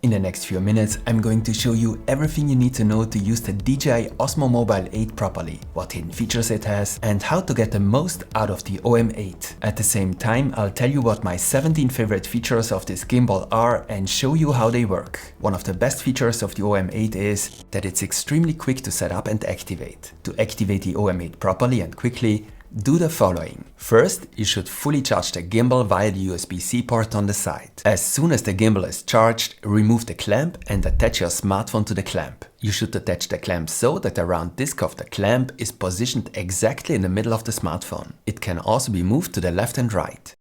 In the next few minutes, I'm going to show you everything you need to know to use the DJI Osmo Mobile 8 properly, what hidden features it has, and how to get the most out of the OM8. At the same time, I'll tell you what my 17 favorite features of this gimbal are and show you how they work. One of the best features of the OM8 is that it's extremely quick to set up and activate. To activate the OM8 properly and quickly, do the following. First, you should fully charge the gimbal via the USB-C port on the side. As soon as the gimbal is charged, remove the clamp and attach your smartphone to the clamp. You should attach the clamp so that the round disc of the clamp is positioned exactly in the middle of the smartphone. It can also be moved to the left and right.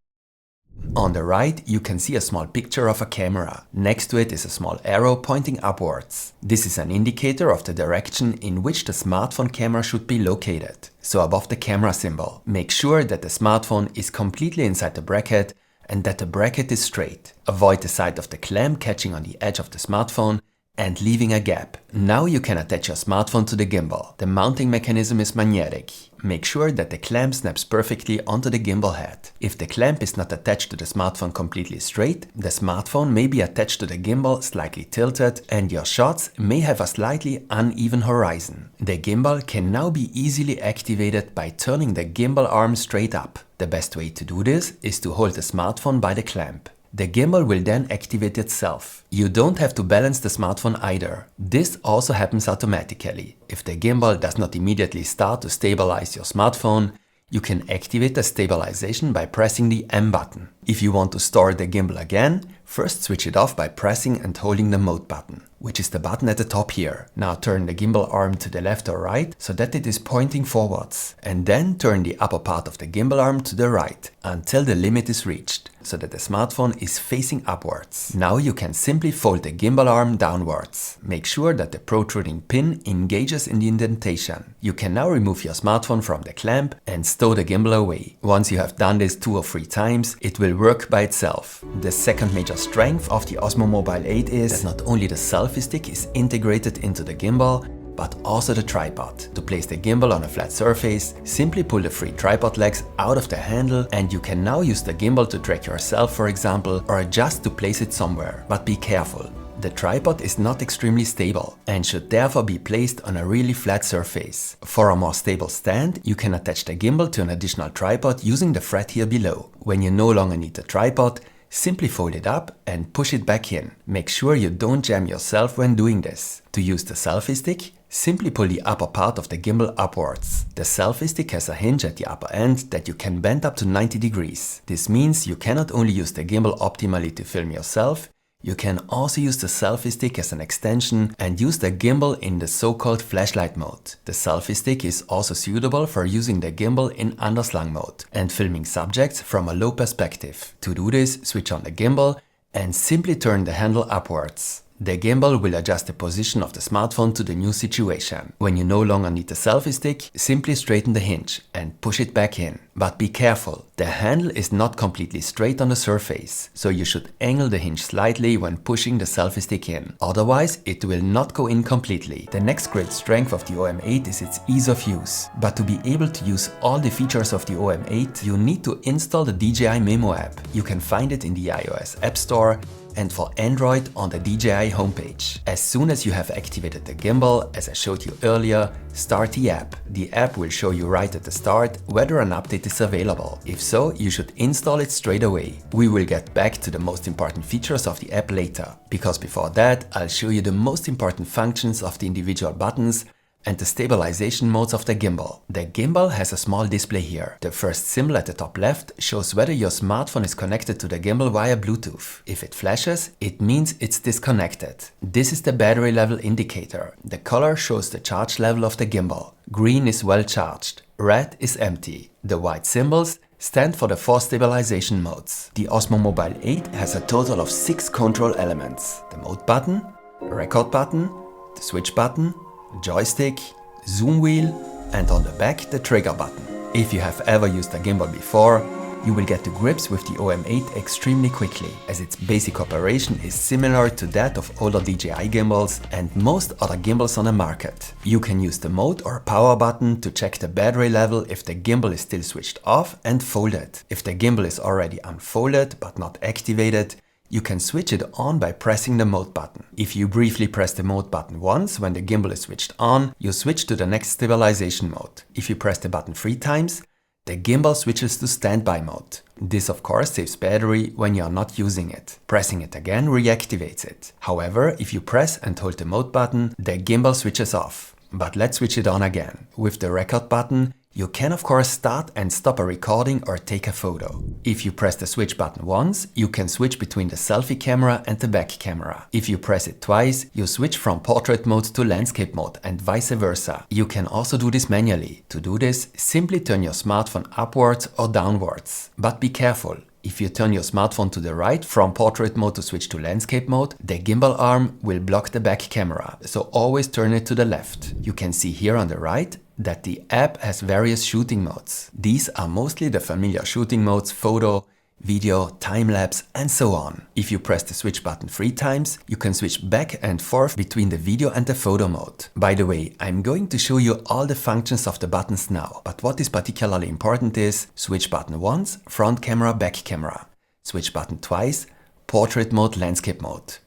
On the right, you can see a small picture of a camera. Next to it is a small arrow pointing upwards. This is an indicator of the direction in which the smartphone camera should be located. So above the camera symbol, make sure that the smartphone is completely inside the bracket and that the bracket is straight. Avoid the side of the clamp catching on the edge of the smartphone and leaving a gap. Now you can attach your smartphone to the gimbal. The mounting mechanism is magnetic. Make sure that the clamp snaps perfectly onto the gimbal head. If the clamp is not attached to the smartphone completely straight, the smartphone may be attached to the gimbal slightly tilted and your shots may have a slightly uneven horizon. The gimbal can now be easily activated by turning the gimbal arm straight up. The best way to do this is to hold the smartphone by the clamp. The gimbal will then activate itself. You don't have to balance the smartphone either. This also happens automatically. If the gimbal does not immediately start to stabilize your smartphone, you can activate the stabilization by pressing the M button. If you want to start the gimbal again, first switch it off by pressing and holding the mode button, which is the button at the top here. Now turn the gimbal arm to the left or right so that it is pointing forwards. And then turn the upper part of the gimbal arm to the right until the limit is reached, so that the smartphone is facing upwards. Now you can simply fold the gimbal arm downwards. Make sure that the protruding pin engages in the indentation. You can now remove your smartphone from the clamp and stow the gimbal away. Once you have done this 2 or 3 times, it will work by itself. The second major strength of the Osmo Mobile 8 is that not only the selfie stick is integrated into the gimbal, but also the tripod. To place the gimbal on a flat surface, simply pull the 3 tripod legs out of the handle and you can now use the gimbal to track yourself, for example, or just to place it somewhere. But be careful. The tripod is not extremely stable and should therefore be placed on a really flat surface. For a more stable stand, you can attach the gimbal to an additional tripod using the thread here below. When you no longer need the tripod, simply fold it up and push it back in. Make sure you don't jam yourself when doing this. To use the selfie stick, simply pull the upper part of the gimbal upwards. The selfie stick has a hinge at the upper end that you can bend up to 90 degrees. This means you can not only use the gimbal optimally to film yourself, you can also use the selfie stick as an extension and use the gimbal in the so-called flashlight mode. The selfie stick is also suitable for using the gimbal in underslung mode and filming subjects from a low perspective. To do this, switch on the gimbal and simply turn the handle upwards. The gimbal will adjust the position of the smartphone to the new situation. When you no longer need the selfie stick, simply straighten the hinge and push it back in. But be careful, the handle is not completely straight on the surface, so you should angle the hinge slightly when pushing the selfie stick in. Otherwise, it will not go in completely. The next great strength of the OM8 is its ease of use. But to be able to use all the features of the OM8, you need to install the DJI Mimo App. You can find it in the iOS App Store and for Android on the DJI homepage. As soon as you have activated the gimbal, as I showed you earlier, start the app. The app will show you right at the start whether an update is available. If so, you should install it straight away. We will get back to the most important features of the app later, because before that, I'll show you the most important functions of the individual buttons and the stabilization modes of the gimbal. The gimbal has a small display here. The first symbol at the top left shows whether your smartphone is connected to the gimbal via Bluetooth. If it flashes, it means it's disconnected. This is the battery level indicator. The color shows the charge level of the gimbal. Green is well charged, red is empty. The white symbols stand for the 4 stabilization modes. The Osmo Mobile 8 has a total of 6 control elements: the mode button, record button, the switch button, joystick, zoom wheel, and on the back the trigger button. If you have ever used a gimbal before, you will get to grips with the OM8 extremely quickly, as its basic operation is similar to that of older DJI gimbals and most other gimbals on the market. You can use the mode or power button to check the battery level if the gimbal is still switched off and folded. If the gimbal is already unfolded but not activated, You can switch it on by pressing the mode button. If you briefly press the mode button once when the gimbal is switched on, you switch to the next stabilization mode. If you press the button 3 times, the gimbal switches to standby mode. This of course saves battery when you are not using it. Pressing it again reactivates it. However, if you press and hold the mode button, the gimbal switches off. But let's switch it on again. With the record button, you can of course start and stop a recording or take a photo. If you press the switch button once, you can switch between the selfie camera and the back camera. If you press it twice, you switch from portrait mode to landscape mode and vice versa. You can also do this manually. To do this, simply turn your smartphone upwards or downwards. But be careful. If you turn your smartphone to the right from portrait mode to switch to landscape mode, the gimbal arm will block the back camera, so always turn it to the left. You can see here on the right that the app has various shooting modes. These are mostly the familiar shooting modes: photo, video, time-lapse and so on. If you press the switch button 3 times, you can switch back and forth between the video and the photo mode. By the way, I'm going to show you all the functions of the buttons now, but what is particularly important is switch button once, front camera, back camera. Switch button twice, portrait mode, landscape mode.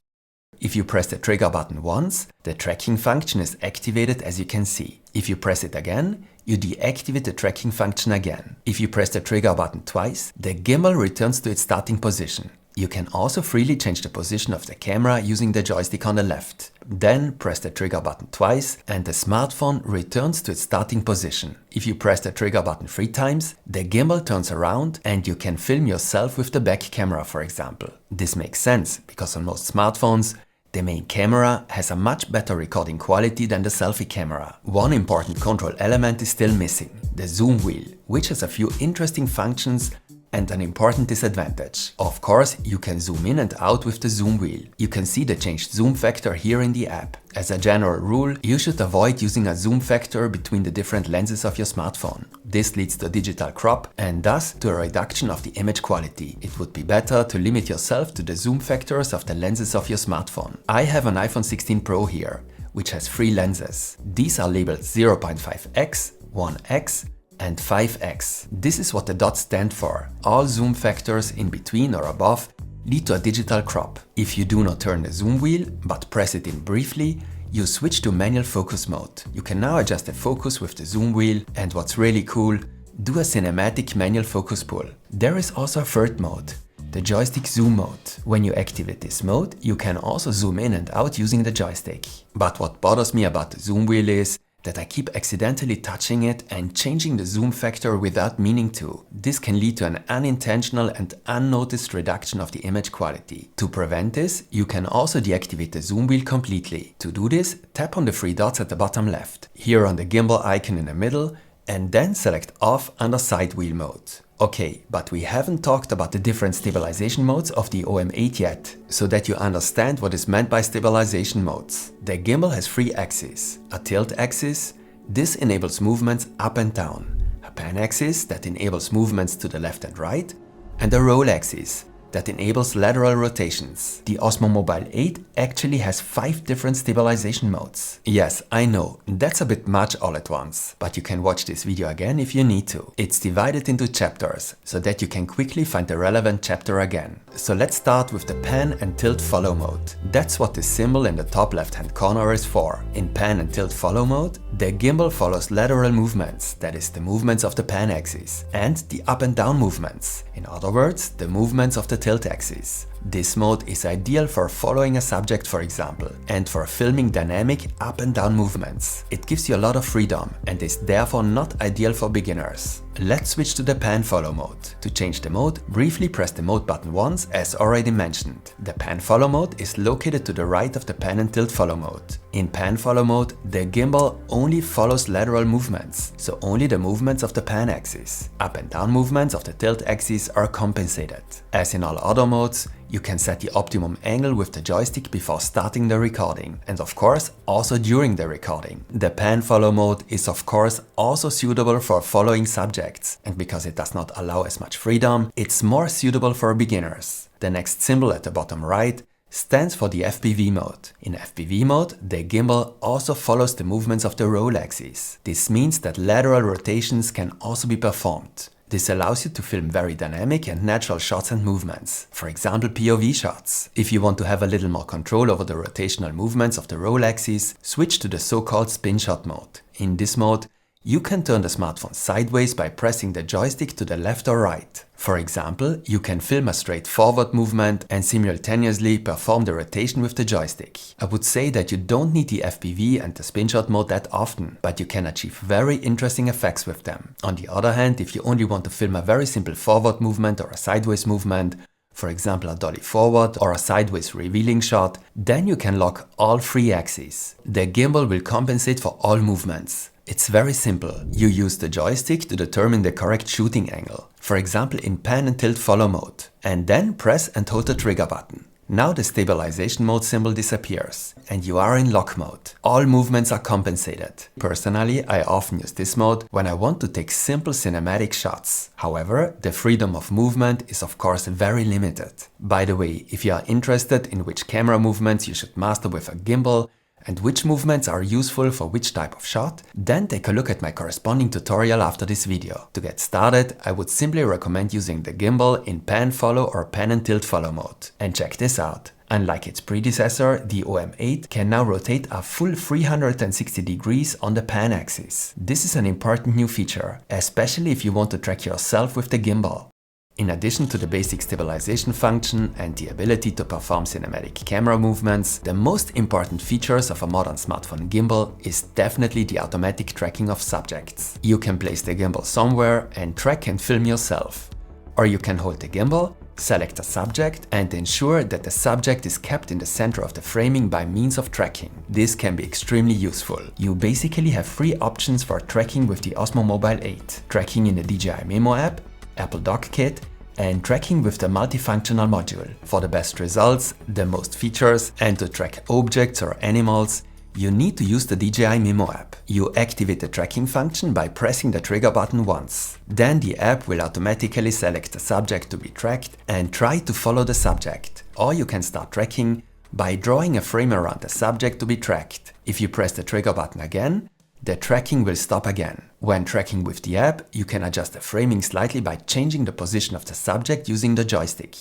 If you press the trigger button once, the tracking function is activated, as you can see. If you press it again, you deactivate the tracking function again. If you press the trigger button twice, the gimbal returns to its starting position. You can also freely change the position of the camera using the joystick on the left. Then press the trigger button twice and the smartphone returns to its starting position. If you press the trigger button 3 times, the gimbal turns around and you can film yourself with the back camera, for example. This makes sense because on most smartphones, the main camera has a much better recording quality than the selfie camera. One important control element is still missing, the zoom wheel, which has a few interesting functions and an important disadvantage. Of course, you can zoom in and out with the zoom wheel. You can see the changed zoom factor here in the app. As a general rule, you should avoid using a zoom factor between the different lenses of your smartphone. This leads to digital crop and thus to a reduction of the image quality. It would be better to limit yourself to the zoom factors of the lenses of your smartphone. I have an iPhone 16 Pro here, which has 3 lenses. These are labeled 0.5x, 1x, and 5x. This is what the dots stand for. All zoom factors in between or above lead to a digital crop. If you do not turn the zoom wheel, but press it in briefly, you switch to manual focus mode. You can now adjust the focus with the zoom wheel, and what's really cool, do a cinematic manual focus pull. There is also a third mode, the joystick zoom mode. When you activate this mode, you can also zoom in and out using the joystick. But what bothers me about the zoom wheel is that I keep accidentally touching it and changing the zoom factor without meaning to. This can lead to an unintentional and unnoticed reduction of the image quality. To prevent this, you can also deactivate the zoom wheel completely. To do this, tap on the 3 dots at the bottom left, here on the gimbal icon in the middle, and then select off under side wheel mode. Okay, but we haven't talked about the different stabilization modes of the OM8 yet, so that you understand what is meant by stabilization modes. The gimbal has 3 axes. A tilt axis, this enables movements up and down. A pan axis that enables movements to the left and right, and a roll axis that enables lateral rotations. The Osmo Mobile 8 actually has 5 different stabilization modes. Yes, I know, that's a bit much all at once, but you can watch this video again if you need to. It's divided into chapters, so that you can quickly find the relevant chapter again. So let's start with the pan and tilt follow mode. That's what the symbol in the top left hand corner is for. In pan and tilt follow mode, the gimbal follows lateral movements, that is the movements of the pan axis, and the up and down movements. In other words, the movements of the tilt axis. This mode is ideal for following a subject, for example, and for filming dynamic up and down movements. It gives you a lot of freedom and is therefore not ideal for beginners. Let's switch to the pan follow mode. To change the mode, briefly press the mode button once, as already mentioned. The pan follow mode is located to the right of the pan and tilt follow mode. In pan follow mode, the gimbal only follows lateral movements, so only the movements of the pan axis. Up and down movements of the tilt axis are compensated. As in all other modes, you can set the optimum angle with the joystick before starting the recording, and of course also during the recording. The pan follow mode is of course also suitable for following subjects, and because it does not allow as much freedom, it's more suitable for beginners. The next symbol at the bottom right stands for the FPV mode. In FPV mode, the gimbal also follows the movements of the roll axis. This means that lateral rotations can also be performed. This allows you to film very dynamic and natural shots and movements, for example POV shots. If you want to have a little more control over the rotational movements of the roll axis, switch to the so-called spin shot mode. In this mode, you can turn the smartphone sideways by pressing the joystick to the left or right. For example, you can film a straight forward movement and simultaneously perform the rotation with the joystick. I would say that you don't need the FPV and the spin shot mode that often, but you can achieve very interesting effects with them. On the other hand, if you only want to film a very simple forward movement or a sideways movement, for example a dolly forward or a sideways revealing shot, then you can lock all three axes. The gimbal will compensate for all movements. It's very simple. You use the joystick to determine the correct shooting angle, for example in pan and tilt follow mode, and then press and hold the trigger button. Now the stabilization mode symbol disappears and you are in lock mode. All movements are compensated. Personally, I often use this mode when I want to take simple cinematic shots. However, the freedom of movement is of course very limited. By the way, if you are interested in which camera movements you should master with a gimbal, and which movements are useful for which type of shot, then take a look at my corresponding tutorial after this video. To get started, I would simply recommend using the gimbal in pan follow or pan and tilt follow mode. And check this out. Unlike its predecessor, the OM8 can now rotate a full 360 degrees on the pan axis. This is an important new feature, especially if you want to track yourself with the gimbal. In addition to the basic stabilization function and the ability to perform cinematic camera movements, the most important features of a modern smartphone gimbal is definitely the automatic tracking of subjects. You can place the gimbal somewhere and track and film yourself. Or you can hold the gimbal, select a subject and ensure that the subject is kept in the center of the framing by means of tracking. This can be extremely useful. You basically have three options for tracking with the Osmo Mobile 8. Tracking in the DJI Mimo App, Apple Dockkit, and tracking with the Multifunctional Module. For the best results, the most features, and to track objects or animals, you need to use the DJI Mimo app. You activate the tracking function by pressing the trigger button once. Then the app will automatically select the subject to be tracked and try to follow the subject. Or you can start tracking by drawing a frame around the subject to be tracked. If you press the trigger button again, the tracking will stop again. When tracking with the app, you can adjust the framing slightly by changing the position of the subject using the joystick.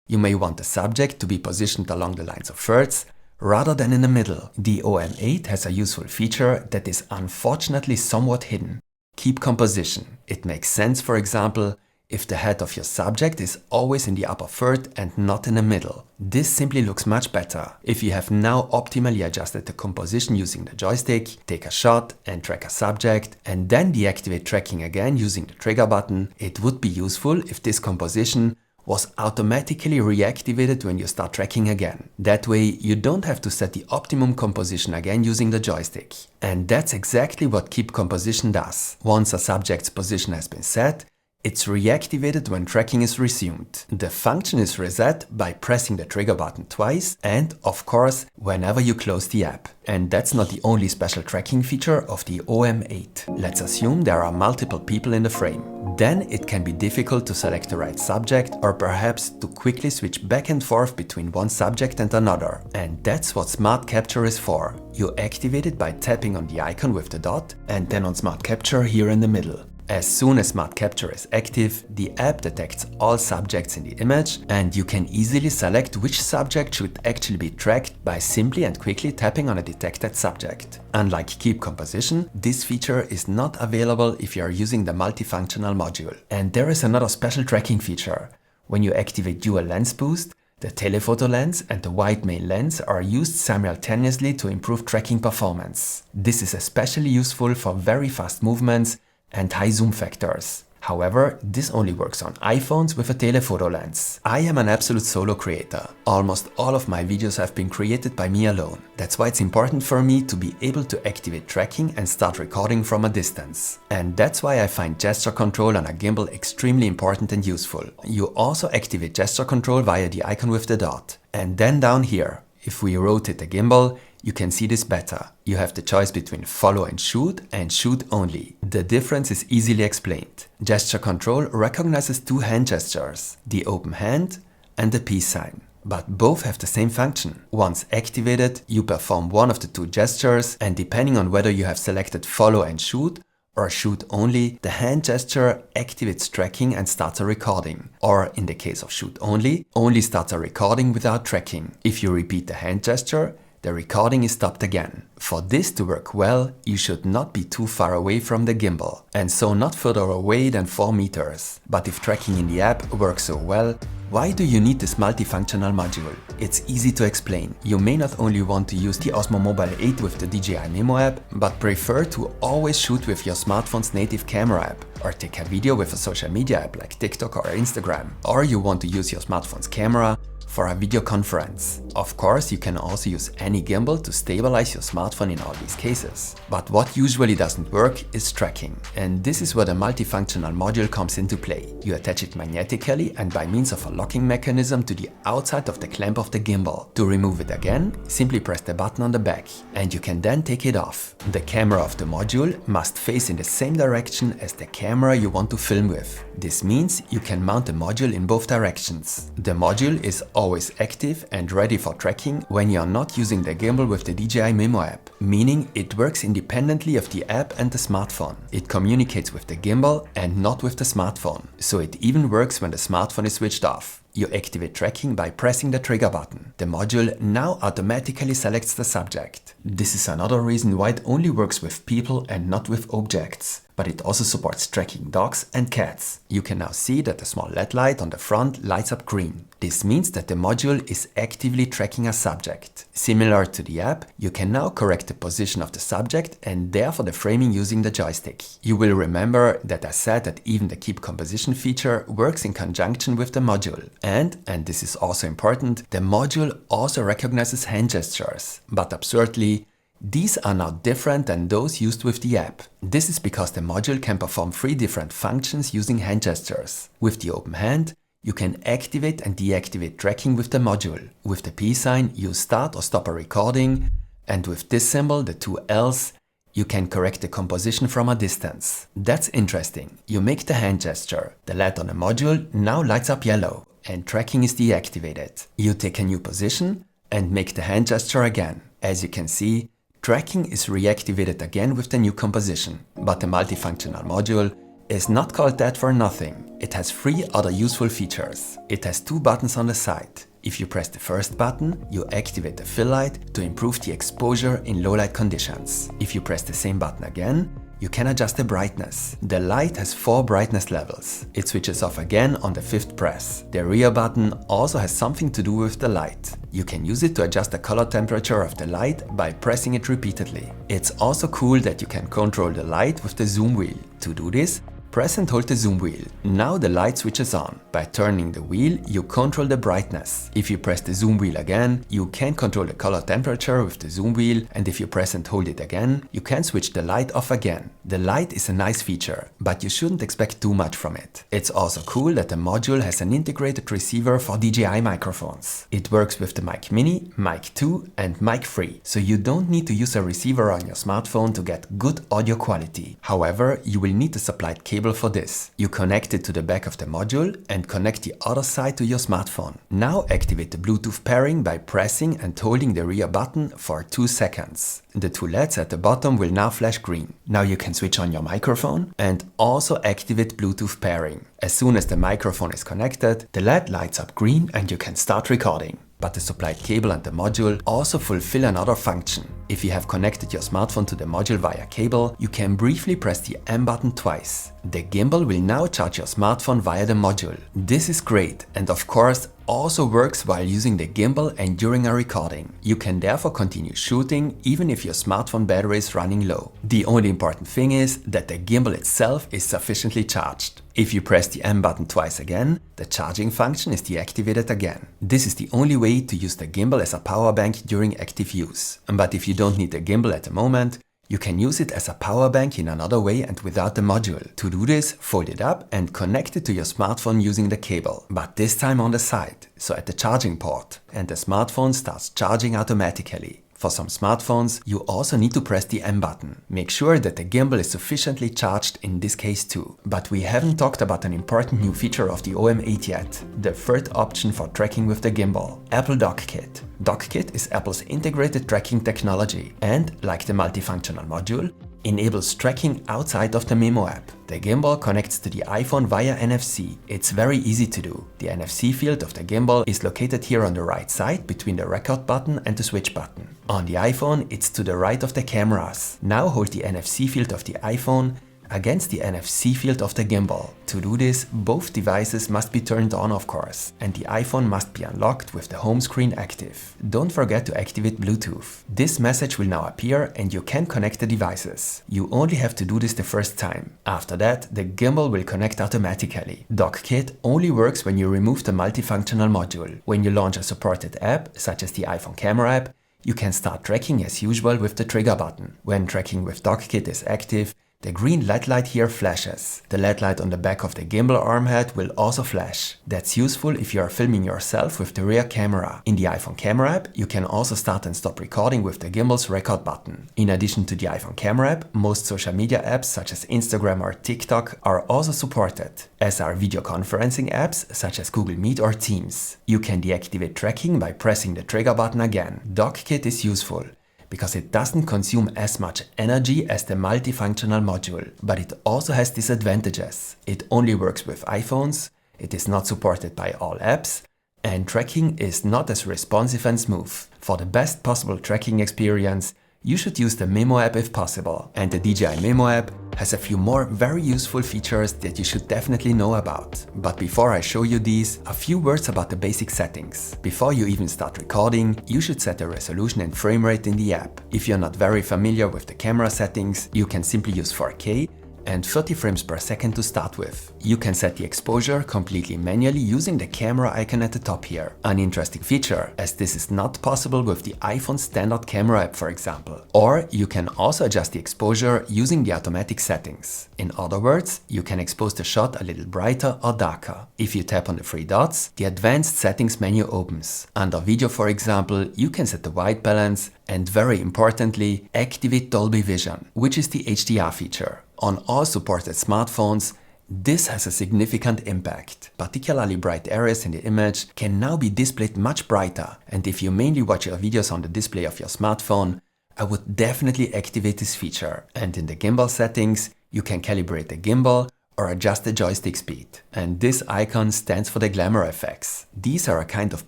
You may want the subject to be positioned along the lines of thirds rather than in the middle. The OM8 has a useful feature that is unfortunately somewhat hidden. Keep composition. It makes sense, for example, if the head of your subject is always in the upper third and not in the middle. This simply looks much better. If you have now optimally adjusted the composition using the joystick, take a shot and track a subject, and then deactivate tracking again using the trigger button, it would be useful if this composition was automatically reactivated when you start tracking again. That way, you don't have to set the optimum composition again using the joystick. And that's exactly what Keep Composition does. Once a subject's position has been set, it's reactivated when tracking is resumed. The function is reset by pressing the trigger button twice and, of course, whenever you close the app. And that's not the only special tracking feature of the OM8. Let's assume there are multiple people in the frame. Then it can be difficult to select the right subject or perhaps to quickly switch back and forth between one subject and another. And that's what Smart Capture is for. You activate it by tapping on the icon with the dot and then on Smart Capture here in the middle. As soon as Smart Capture is active, the app detects all subjects in the image and you can easily select which subject should actually be tracked by simply and quickly tapping on a detected subject. Unlike Keep Composition, this feature is not available if you are using the Multifunctional Module. And there is another special tracking feature. When you activate Dual Lens Boost, the telephoto lens and the wide main lens are used simultaneously to improve tracking performance. This is especially useful for very fast movements and high zoom factors. However, this only works on iPhones with a telephoto lens. I am an absolute solo creator. Almost all of my videos have been created by me alone. That's why it's important for me to be able to activate tracking and start recording from a distance. And that's why I find gesture control on a gimbal extremely important and useful. You also activate gesture control via the icon with the dot. And then down here, if we rotate the gimbal, you can see this better. You have the choice between follow and shoot only. The difference is easily explained. Gesture control recognizes two hand gestures, the open hand and the peace sign. But both have the same function. Once activated, you perform one of the two gestures and depending on whether you have selected follow and shoot or shoot only, the hand gesture activates tracking and starts a recording. Or in the case of shoot only starts a recording without tracking. If you repeat the hand gesture, the recording is stopped again. For this to work well, you should not be too far away from the gimbal, and so not further away than 4 meters. But if tracking in the app works so well, why do you need this multifunctional module? It's easy to explain. You may not only want to use the Osmo Mobile 8 with the DJI Mimo app, but prefer to always shoot with your smartphone's native camera app, or take a video with a social media app like TikTok or Instagram, or you want to use your smartphone's camera for a video conference. Of course, you can also use any gimbal to stabilize your smartphone in all these cases. But what usually doesn't work is tracking. And this is where the multifunctional module comes into play. You attach it magnetically and by means of a locking mechanism to the outside of the clamp of the gimbal. To remove it again, simply press the button on the back, and you can then take it off. The camera of the module must face in the same direction as the camera you want to film with. This means you can mount the module in both directions. The module is always active and ready for tracking when you are not using the gimbal with the DJI Mimo app, meaning it works independently of the app and the smartphone. It communicates with the gimbal and not with the smartphone, so it even works when the smartphone is switched off. You activate tracking by pressing the trigger button. The module now automatically selects the subject. This is another reason why it only works with people and not with objects. But it also supports tracking dogs and cats. You can now see that the small LED light on the front lights up green. This means that the module is actively tracking a subject. Similar to the app, you can now correct the position of the subject and therefore the framing using the joystick. You will remember that I said that even the keep composition feature works in conjunction with the module. And this is also important, the module also recognizes hand gestures. But absurdly, these are now different than those used with the app. This is because the module can perform 3 different functions using hand gestures. With the open hand, you can activate and deactivate tracking with the module. With the P sign, you start or stop a recording, and with this symbol, the 2 L's, you can correct the composition from a distance. That's interesting. You make the hand gesture. The LED on the module now lights up yellow, and tracking is deactivated. You take a new position and make the hand gesture again. As you can see, tracking is reactivated again with the new composition. But the multifunctional module is not called that for nothing. It has 3 other useful features. It has 2 buttons on the side. If you press the first button, you activate the fill light to improve the exposure in low light conditions. If you press the same button again, you can adjust the brightness. The light has 4 brightness levels. It switches off again on the 5th press. The rear button also has something to do with the light. You can use it to adjust the color temperature of the light by pressing it repeatedly. It's also cool that you can control the light with the zoom wheel. To do this, press and hold the zoom wheel. Now the light switches on. By turning the wheel, you control the brightness. If you press the zoom wheel again, you can control the color temperature with the zoom wheel, and if you press and hold it again, you can switch the light off again. The light is a nice feature, but you shouldn't expect too much from it. It's also cool that the module has an integrated receiver for DJI microphones. It works with the Mic Mini, Mic 2 and Mic 3, so you don't need to use a receiver on your smartphone to get good audio quality. However, you will need a supplied cable for this. You connect it to the back of the module and connect the other side to your smartphone. Now activate the Bluetooth pairing by pressing and holding the rear button for 2 seconds. The 2 LEDs at the bottom will now flash green. Now you can switch on your microphone and also activate Bluetooth pairing. As soon as the microphone is connected, the LED lights up green and you can start recording. But the supplied cable and the module also fulfill another function. If you have connected your smartphone to the module via cable, you can briefly press the M button twice. The gimbal will now charge your smartphone via the module. This is great and of course also works while using the gimbal and during a recording. You can therefore continue shooting even if your smartphone battery is running low. The only important thing is that the gimbal itself is sufficiently charged. If you press the M button twice again, the charging function is deactivated again. This is the only way to use the gimbal as a power bank during active use. But if you don't need the gimbal at the moment, you can use it as a power bank in another way and without the module. To do this, fold it up and connect it to your smartphone using the cable, but this time on the side, so at the charging port, and the smartphone starts charging automatically. For some smartphones, you also need to press the M button. Make sure that the gimbal is sufficiently charged in this case too. But we haven't talked about an important new feature of the OM8 yet, the third option for tracking with the gimbal, Apple Dockkit. Dockkit is Apple's integrated tracking technology and, like the multifunctional module, enables tracking outside of the Mimo app. The gimbal connects to the iPhone via NFC. It's very easy to do. The NFC field of the gimbal is located here on the right side between the record button and the switch button. On the iPhone, it's to the right of the cameras. Now hold the NFC field of the iPhone against the NFC field of the gimbal. To do this, both devices must be turned on, of course, and the iPhone must be unlocked with the home screen active. Don't forget to activate Bluetooth. This message will now appear and you can connect the devices. You only have to do this the first time. After that, the gimbal will connect automatically. Dockkit only works when you remove the multifunctional module. When you launch a supported app, such as the iPhone camera app, you can start tracking as usual with the trigger button. When tracking with Dockkit is active, the green LED light here flashes. The LED light on the back of the gimbal arm head will also flash. That's useful if you are filming yourself with the rear camera. In the iPhone camera app, you can also start and stop recording with the gimbal's record button. In addition to the iPhone camera app, most social media apps such as Instagram or TikTok are also supported, as are video conferencing apps such as Google Meet or Teams. You can deactivate tracking by pressing the trigger button again. Dockkit is useful because it doesn't consume as much energy as the multifunctional module, but it also has disadvantages. It only works with iPhones, it is not supported by all apps, and tracking is not as responsive and smooth. For the best possible tracking experience, you should use the Mimo app if possible. And the DJI Mimo app has a few more very useful features that you should definitely know about. But before I show you these, a few words about the basic settings. Before you even start recording, you should set the resolution and frame rate in the app. If you're not very familiar with the camera settings, you can simply use 4K and 30 frames per second to start with. You can set the exposure completely manually using the camera icon at the top here. An interesting feature, as this is not possible with the iPhone standard camera app, for example. Or you can also adjust the exposure using the automatic settings. In other words, you can expose the shot a little brighter or darker. If you tap on the three dots, the advanced settings menu opens. Under video, for example, you can set the white balance and, very importantly, activate Dolby Vision, which is the HDR feature. On all supported smartphones, this has a significant impact. Particularly bright areas in the image can now be displayed much brighter, and if you mainly watch your videos on the display of your smartphone, I would definitely activate this feature. And in the gimbal settings, you can calibrate the gimbal or adjust the joystick speed. And this icon stands for the glamour effects. These are a kind of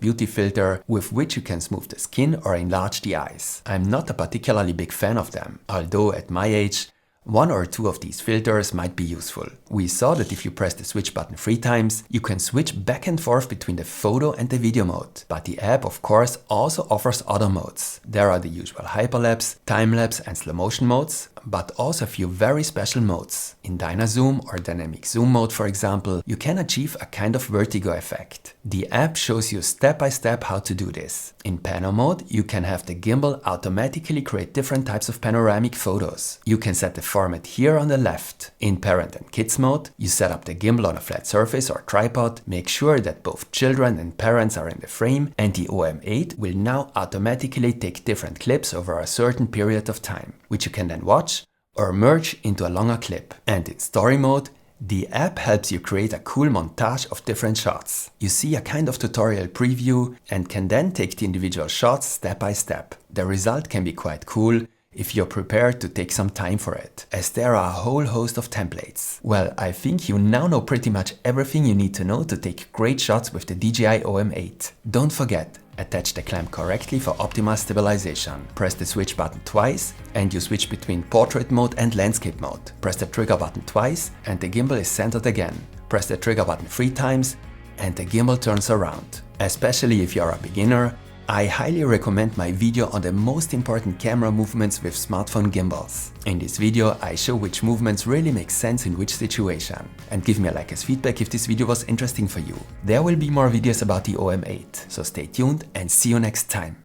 beauty filter with which you can smooth the skin or enlarge the eyes. I'm not a particularly big fan of them, although at my age, one or two of these filters might be useful. We saw that if you press the switch button 3 times, you can switch back and forth between the photo and the video mode. But the app, of course, also offers other modes. There are the usual hyperlapse, time-lapse and slow motion modes, but also a few very special modes. In Dynazoom or dynamic zoom mode, for example, you can achieve a kind of vertigo effect. The app shows you step by step how to do this. In Pano mode, you can have the gimbal automatically create different types of panoramic photos. You can set the format here on the left. In Parent and Kids mode, you set up the gimbal on a flat surface or tripod, make sure that both children and parents are in the frame, and the OM8 will now automatically take different clips over a certain period of time, which you can then watch or merge into a longer clip. And in Story mode, the app helps you create a cool montage of different shots. You see a kind of tutorial preview and can then take the individual shots step by step. The result can be quite cool if you're prepared to take some time for it, as there are a whole host of templates. Well, I think you now know pretty much everything you need to know to take great shots with the DJI OM8. Don't forget, attach the clamp correctly for optimal stabilization. Press the switch button twice and you switch between portrait mode and landscape mode. Press the trigger button twice and the gimbal is centered again. Press the trigger button 3 times and the gimbal turns around. Especially if you're a beginner, I highly recommend my video on the most important camera movements with smartphone gimbals. In this video, I show which movements really make sense in which situation. And give me a like as feedback if this video was interesting for you. There will be more videos about the OM8, so stay tuned and see you next time.